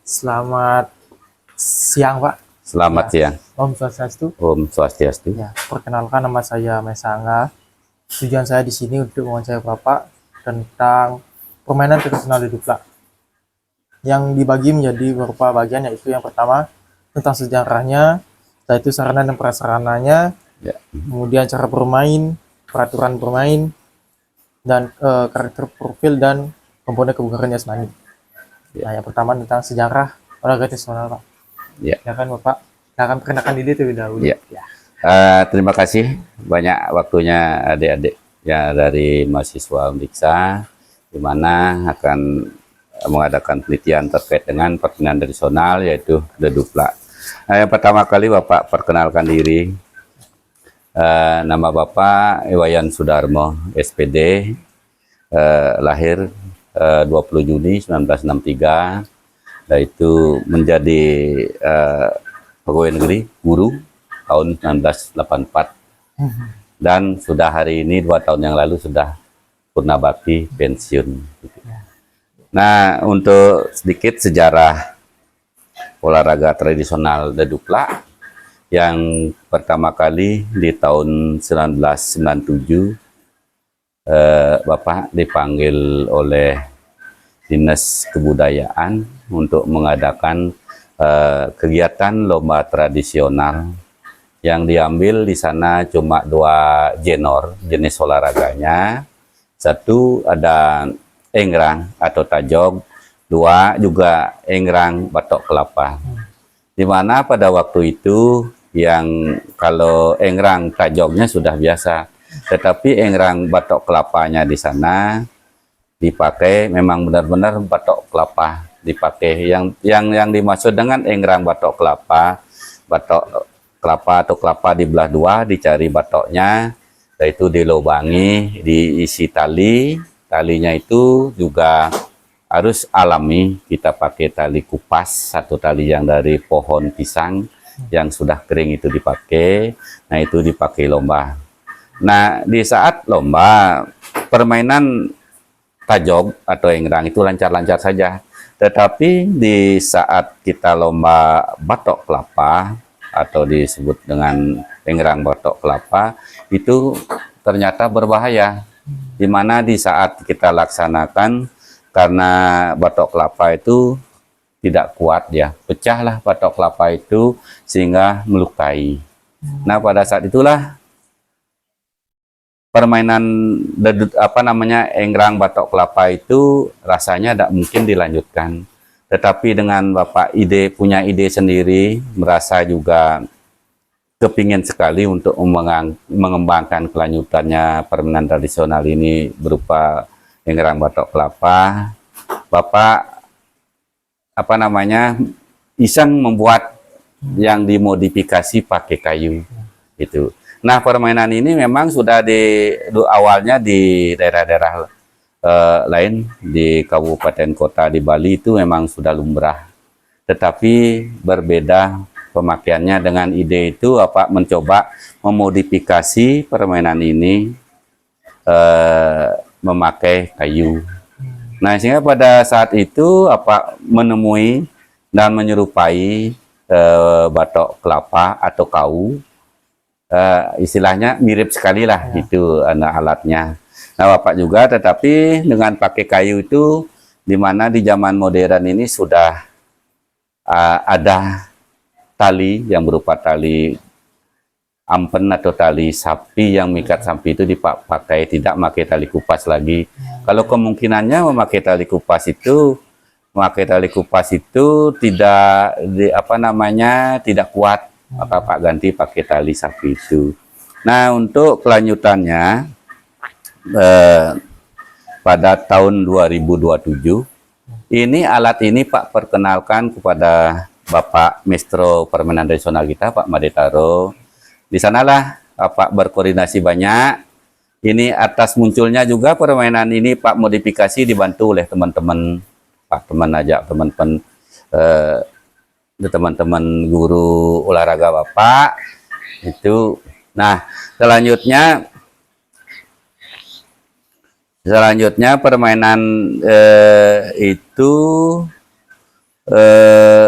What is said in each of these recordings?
Selamat siang, Pak. Selamat Ya, siang. Om Swastiastu. Om Swastiastu. Ya, perkenalkan nama saya Mesanga. Tujuan saya di sini untuk mewawancara Bapak tentang permainan tradisional di Duplak. Yang dibagi menjadi beberapa bagian, yaitu yang pertama tentang sejarahnya, yaitu sarana dan prasarananya, Ya. kemudian cara bermain, peraturan bermain, dan karakter profil dan komponen kebugaran jasmani. Nah, yang pertama tentang sejarah olahraga tradisional, Pak. Ya. Ya kan, Bapak? Saya akan perkenalkan diri terlebih dahulu. Ya. Terima kasih banyak waktunya adik-adik ya dari mahasiswa Undiksa, di mana akan mengadakan penelitian terkait dengan permainan tradisional yaitu Deduplak. Yang pertama kali Bapak perkenalkan diri. Nama Bapak Iwayan Sudarmo, SPD, lahir 20 Juni 1963, yaitu menjadi pegawai negeri guru tahun 1984, dan sudah hari ini 2 tahun yang lalu sudah purnabakti pensiun. Nah, untuk sedikit sejarah olahraga tradisional Deduplak, yang pertama kali di tahun 1997 Bapak dipanggil oleh Dinas Kebudayaan untuk mengadakan kegiatan lomba tradisional. Yang diambil di sana cuma 2 jenis olahraganya. Satu ada engrang atau tajog, 2 juga engrang batok kelapa. Di mana pada waktu itu yang kalau engrang tajognya sudah biasa, tetapi engrang batok kelapanya di sana dipakai memang benar-benar batok kelapa dipakai. Yang dimaksud dengan engrang batok kelapa atau kelapa dibelah 2, dicari batoknya, yaitu dilubangi, diisi talinya itu juga harus alami. Kita pakai tali kupas, satu tali yang dari pohon pisang yang sudah kering itu dipakai. Nah, itu dipakai lomba. Nah, di saat lomba permainan tajog atau engrang itu lancar-lancar saja. Tetapi di saat kita lomba batok kelapa atau disebut dengan engrang batok kelapa, itu ternyata berbahaya. Di mana di saat kita laksanakan, karena batok kelapa itu tidak kuat, ya pecahlah batok kelapa itu sehingga melukai. Nah, pada saat itulah permainan engrang batok kelapa itu rasanya tidak mungkin dilanjutkan. Tetapi dengan Bapak punya ide sendiri, merasa juga kepingin sekali untuk mengembangkan kelanjutannya permainan tradisional ini berupa engrang batok kelapa. Bapak iseng membuat yang dimodifikasi pakai kayu itu. Nah, permainan ini memang sudah awalnya di daerah-daerah lain di kabupaten kota di Bali itu memang sudah lumrah. Tetapi berbeda pemakaiannya. Dengan ide itu Bapak mencoba memodifikasi permainan ini memakai kayu. Nah, sehingga pada saat itu Bapak menemui dan menyerupai batok kelapa atau kau. Istilahnya mirip sekali lah, ya. Itu alatnya. Nah, Bapak juga tetapi dengan pakai kayu itu, dimana di zaman modern ini sudah ada tali yang berupa tali ampen atau tali sapi yang mengikat sapi itu dipakai, tidak memakai tali kupas lagi. Kalau kemungkinannya memakai tali kupas itu tidak tidak kuat, maka Pak ganti pakai tali sapi itu. Nah, untuk kelanjutannya pada tahun 2027 ini alat ini Pak perkenalkan kepada Bapak Maestro permainan tradisional kita, Pak Madetaro. Di sanalah Pak berkoordinasi banyak. Ini atas munculnya juga permainan ini Pak modifikasi dibantu oleh teman-teman, Pak teman-teman guru olahraga Bapak itu. Nah, selanjutnya permainan itu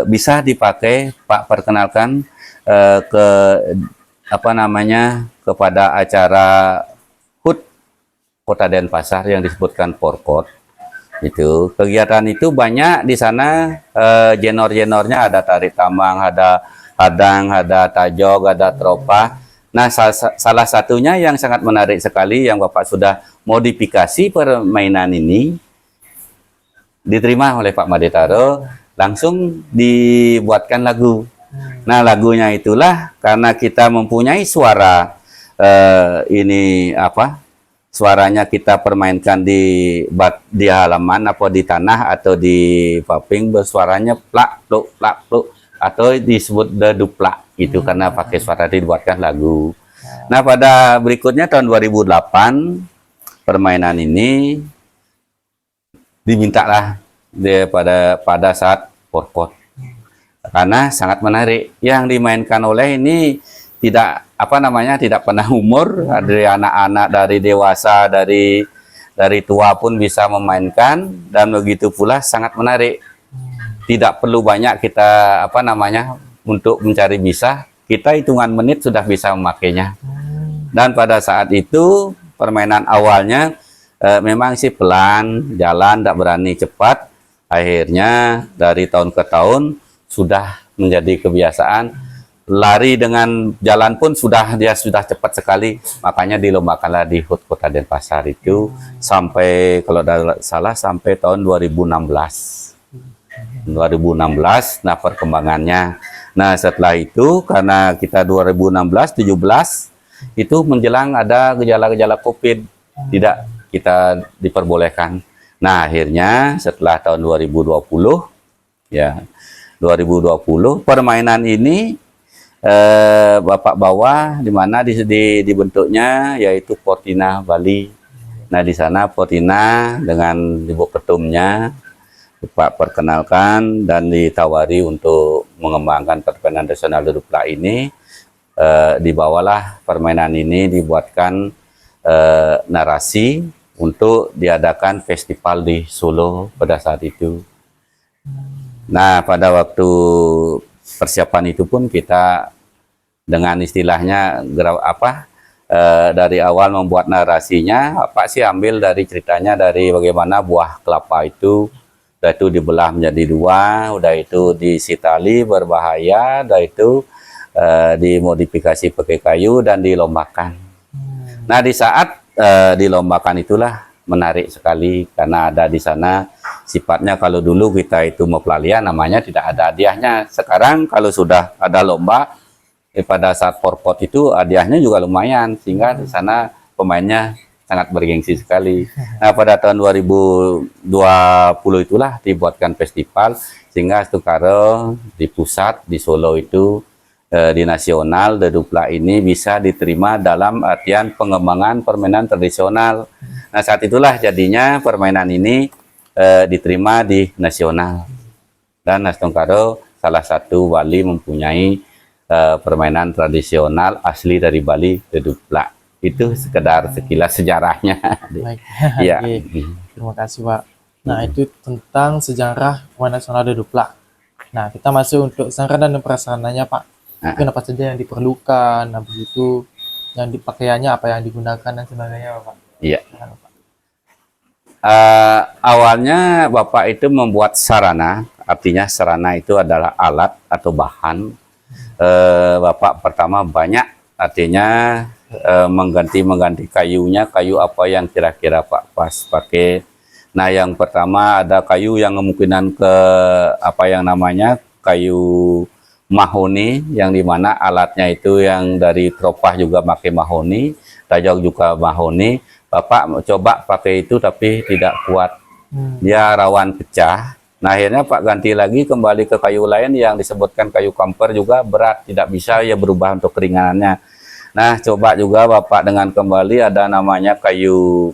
bisa dipakai, Pak, perkenalkan ke apa namanya, kepada acara HUT Kota Denpasar yang disebutkan Porkot. Itu kegiatan itu banyak di sana, jenor-jenornya ada tarik tambang, ada hadang, ada tajog, ada tropa. Nah, salah satunya yang sangat menarik sekali yang Bapak sudah modifikasi permainan ini diterima oleh Pak Madetaro, langsung dibuatkan lagu. Nah, lagunya itulah karena kita mempunyai suara, ini apa? Suaranya kita permainkan di halaman apa di tanah atau di paping, bersuaranya plak pluk atau disebut deduplak itu karena pakai suara dibuatkan lagu. Nah, pada berikutnya tahun 2008 permainan ini dimintalah pada saat Porkot karena sangat menarik. Yang dimainkan oleh ini tidak apa namanya, tidak pernah umur, dari anak-anak, dari dewasa, dari tua pun bisa memainkan, dan begitu pula sangat menarik. Tidak perlu banyak kita apa namanya untuk mencari bisa, kita hitungan menit sudah bisa memakainya. Dan pada saat itu permainan awalnya memang sih pelan, jalan, tidak berani cepat. Akhirnya dari tahun ke tahun sudah menjadi kebiasaan. Lari dengan jalan pun dia sudah cepat sekali, makanya dilombakanlah di HUT Kota Denpasar itu sampai kalau tidak salah sampai tahun 2016. Nah, perkembangannya. Nah, setelah itu karena kita 2016 17 itu menjelang ada gejala-gejala COVID, tidak kita diperbolehkan. Nah, akhirnya setelah tahun 2020 ya 2020 permainan ini Bapak bawa di mana dibentuknya yaitu Portina Bali. Nah, di sana Portina dengan ibu ketumnya Bapak perkenalkan dan ditawari untuk mengembangkan permainan tradisional Deduplak ini. Dibawalah permainan ini, dibuatkan narasi untuk diadakan festival di Solo pada saat itu. Nah, pada waktu persiapan itu pun kita dengan istilahnya dari awal membuat narasinya, Pak sih ambil dari ceritanya dari bagaimana buah kelapa itu udah itu dibelah menjadi dua, udah itu diisi tali berbahaya, udah itu dimodifikasi pakai kayu dan dilombakan. Nah, di saat dilombakan itulah menarik sekali karena ada di sana sifatnya, kalau dulu kita itu mau pelalian namanya tidak ada hadiahnya. Sekarang kalau sudah ada lomba pada saat Porkot itu hadiahnya juga lumayan, sehingga di sana pemainnya sangat bergengsi sekali. Nah, pada tahun 2020 itulah dibuatkan festival, sehingga Stukaro di pusat di Solo itu di nasional Deduplak ini bisa diterima dalam artian pengembangan permainan tradisional. Nah, saat itulah jadinya permainan ini diterima di nasional, dan Stukaro salah satu wali mempunyai permainan tradisional asli dari Bali, Deduplak. Itu sekedar sekilas sejarahnya. Baik. Ya. Oke. Terima kasih, Pak. Nah, itu tentang sejarah permainan nasional Deduplak. Nah, kita masuk untuk sarana dan prasarananya, Pak. Mungkin apa saja yang diperlukan, nah begitu yang dipakaiannya apa yang digunakan dan sebagainya, Pak. Iya. Awalnya Bapak itu membuat sarana, artinya sarana itu adalah alat atau bahan. Bapak pertama banyak, artinya mengganti kayunya, kayu apa yang kira-kira Pak pas pakai. Nah, yang pertama ada kayu yang kemungkinan ke apa yang namanya kayu mahoni, yang dimana alatnya itu yang dari tropah juga pakai mahoni, tajog juga mahoni. Bapak coba pakai itu tapi tidak kuat, dia rawan pecah. Nah, akhirnya Pak ganti lagi kembali ke kayu lain yang disebutkan kayu kamper, juga berat, tidak bisa ya berubah untuk keringanannya. Nah, coba juga Bapak dengan kembali ada namanya kayu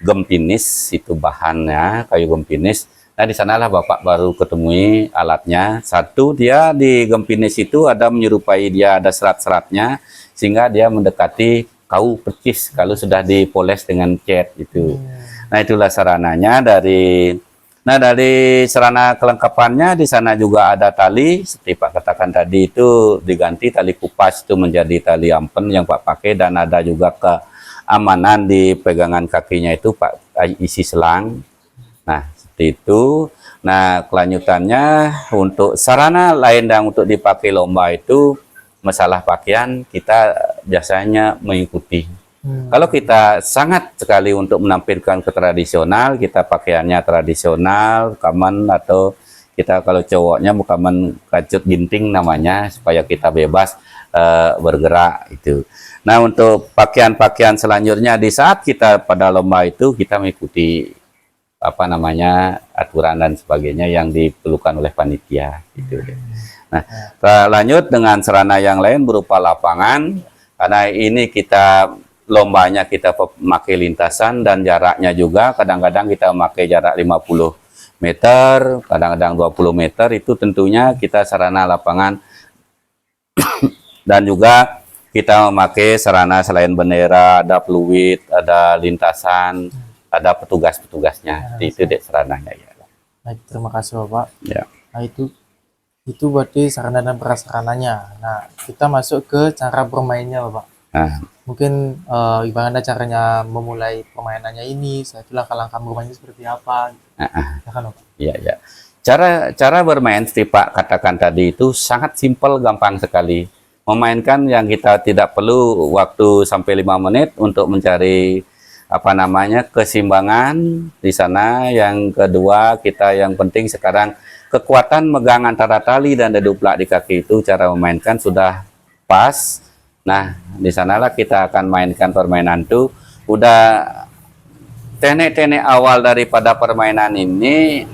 gempinis, itu bahannya kayu gempinis. Nah, di sanalah Bapak baru ketemui alatnya. Satu, dia di gempinis itu ada menyerupai, dia ada serat-seratnya sehingga dia mendekati kayu percis kalau sudah dipoles dengan cat itu. Nah, itulah sarananya dari Nah, dari sarana kelengkapannya di sana juga ada tali, seperti Pak katakan tadi itu diganti tali kupas itu menjadi tali ampen yang Pak pakai, dan ada juga keamanan di pegangan kakinya itu Pak isi selang. Nah, seperti itu. Nah, kelanjutannya untuk sarana lain yang untuk dipakai lomba itu masalah pakaian kita biasanya mengikuti. Kalau kita sangat sekali untuk menampilkan ke tradisional, kita pakaiannya tradisional, kaman, atau kita kalau cowoknya bukan kacut ginting namanya, supaya kita bebas bergerak itu. Nah, untuk pakaian-pakaian selanjutnya di saat kita pada lomba itu kita mengikuti apa namanya aturan dan sebagainya yang diperlukan oleh panitia gitu. Nah, lanjut dengan sarana yang lain berupa lapangan, karena ini kita lombanya kita memakai lintasan dan jaraknya juga kadang-kadang kita memakai jarak 50 meter, kadang-kadang 20 meter, itu tentunya kita sarana lapangan dan juga kita memakai sarana selain bendera, ada fluid, ada lintasan, ada petugas-petugasnya, itu deh sarananya ya. Baik, terima kasih Bapak. Ya. Nah, itu berarti sarana dan prasarananya. Nah, kita masuk ke cara bermainnya Bapak. Nah, Mungkin gimana caranya memulai permainannya ini, saya itu langkah-langkah bermainnya seperti apa. Silakan Bapak. iya, ya. Cara bermain seperti Pak katakan tadi itu sangat simpel, gampang sekali. Memainkan yang kita tidak perlu waktu sampai 5 menit untuk mencari apa namanya keseimbangan di sana. Yang kedua, kita yang penting sekarang kekuatan megang antara tali dan deduplak di kaki itu cara memainkan sudah pas. Nah, di sanalah kita akan mainkan permainan itu. Udah teknik-teknik awal daripada permainan ini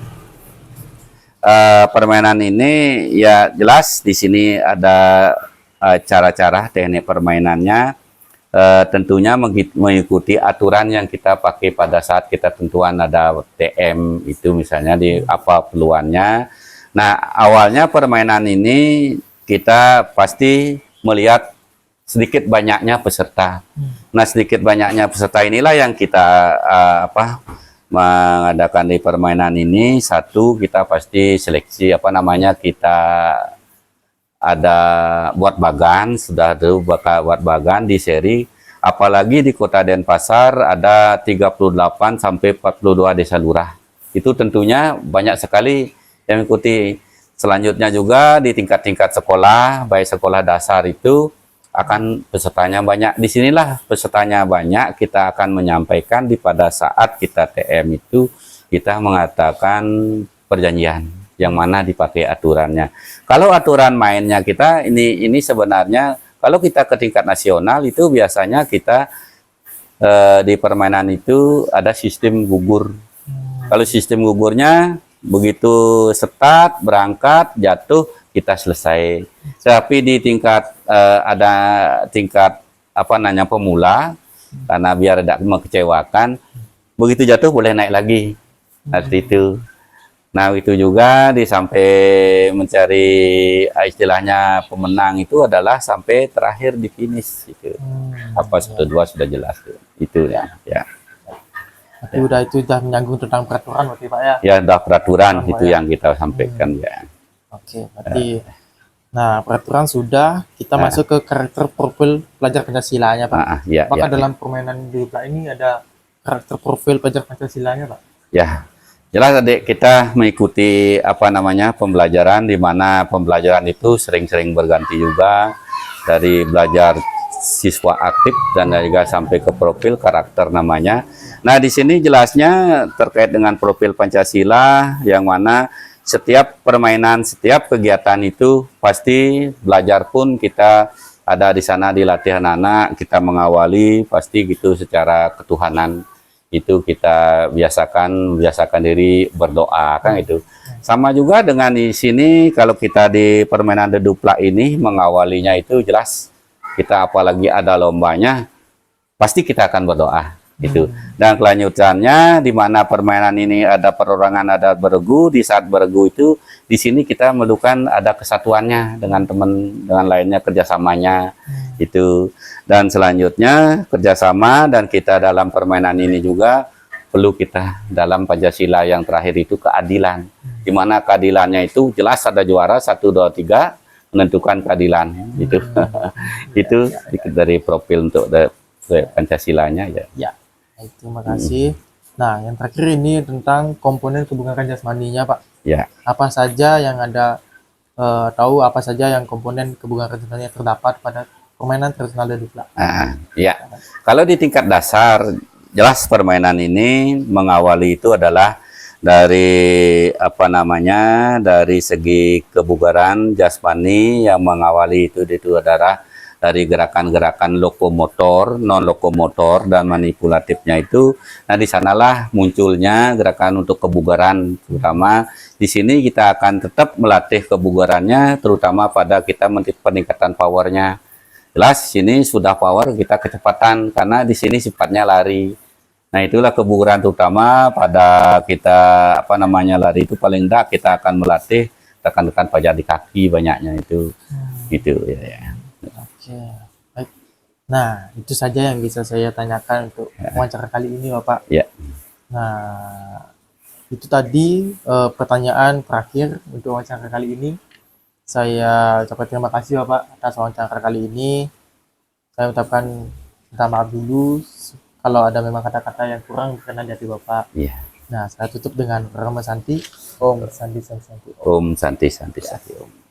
ya jelas di sini ada cara-cara teknik permainannya. Tentunya mengikuti aturan yang kita pakai pada saat kita tentuan ada TM itu misalnya di apa peluannya. Nah, awalnya permainan ini kita pasti melihat sedikit banyaknya peserta. Nah, sedikit banyaknya peserta inilah yang kita mengadakan di permainan ini. Satu, kita pasti seleksi apa namanya, kita ada buat bagan, sudah ada buat bagan di seri. Apalagi di Kota Denpasar ada 38 sampai 42 desa lurah. Itu tentunya banyak sekali yang mengikuti. Selanjutnya juga di tingkat-tingkat sekolah, baik sekolah dasar itu akan pesertanya banyak. Disinilah pesertanya banyak, kita akan menyampaikan di pada saat kita TM itu kita mengatakan perjanjian yang mana dipakai aturannya. Kalau aturan mainnya kita ini sebenarnya kalau kita ke tingkat nasional itu biasanya kita di permainan itu ada sistem gugur. Kalau sistem gugurnya begitu start, berangkat, jatuh, kita selesai. Tapi di tingkat ada tingkat apa namanya pemula, karena biar tidak mengecewakan, begitu jatuh boleh naik lagi. Seperti itu. Nah, itu juga sampai mencari istilahnya pemenang itu adalah sampai terakhir di finish itu. Apa 1-2 sudah jelas tuh. Itu ya. Itu udah menyanggung tentang peraturan berarti Pak ya? Ya, udah peraturan itu yang kita sampaikan ya. Oke, berarti nah peraturan sudah, kita masuk ke karakter profil pelajar Pancasilanya Pak. Apakah dalam permainan di Duplak ini ada karakter profil pelajar Pancasilanya Pak? Ya, jelas adik, kita mengikuti apa namanya pembelajaran, di mana pembelajaran itu sering-sering berganti juga, dari belajar siswa aktif dan juga sampai ke profil karakter namanya. Nah, di sini jelasnya terkait dengan profil Pancasila, yang mana setiap permainan, setiap kegiatan itu pasti belajar pun kita ada di sana, dilatih anak-anak, kita mengawali pasti gitu secara ketuhanan. Itu kita biasakan diri berdoa kan itu. Sama juga dengan di sini kalau kita di permainan deduplak ini mengawalinya itu jelas kita apalagi ada lombanya pasti kita akan berdoa itu. Dan kelanjutannya di mana permainan ini ada perorangan, ada beregu. Di saat beregu itu di sini kita memerlukan ada kesatuannya dengan teman dengan lainnya, kerjasamanya itu. Dan selanjutnya kerjasama, dan kita dalam permainan ini juga perlu kita dalam Pancasila yang terakhir itu keadilan. Di mana keadilannya itu jelas ada juara 1, 2, 3 menentukan keadilan itu. Itu sedikit dari profil untuk Pancasilanya ya. Ya, baik, terima kasih. Nah, yang terakhir ini tentang komponen kebugaran jasmaninya, Pak. Ya. Apa saja yang Anda tahu, apa saja yang komponen kebugaran jasmani yang terdapat pada permainan tradisional Dedukla? Ya. Kalau di tingkat dasar, jelas permainan ini mengawali itu adalah dari dari segi kebugaran jasmani yang mengawali itu adalah dari gerakan-gerakan lokomotor, non lokomotor dan manipulatifnya itu. Nah, di sanalah munculnya gerakan untuk kebugaran, terutama di sini kita akan tetap melatih kebugarannya, terutama pada kita peningkatan powernya. Jelas sini sudah power, kita kecepatan karena di sini sifatnya lari. Nah, itulah kebugaran terutama pada kita lari itu paling enggak kita akan melatih rekan-rekan pajak di kaki banyaknya itu. Gitu ya. Oke, baik. Nah, itu saja yang bisa saya tanyakan untuk wawancara kali ini, Bapak. Ya. Nah, itu tadi pertanyaan terakhir untuk wawancara kali ini. Saya ucapkan terima kasih, Bapak, atas wawancara kali ini. Saya ucapkan minta maaf dulu kalau ada memang kata-kata yang kurang berkenan di hati Bapak. Iya. Nah, saya tutup dengan Rama Santi. Om Santi Santi. Om Santi Santi Santi Om.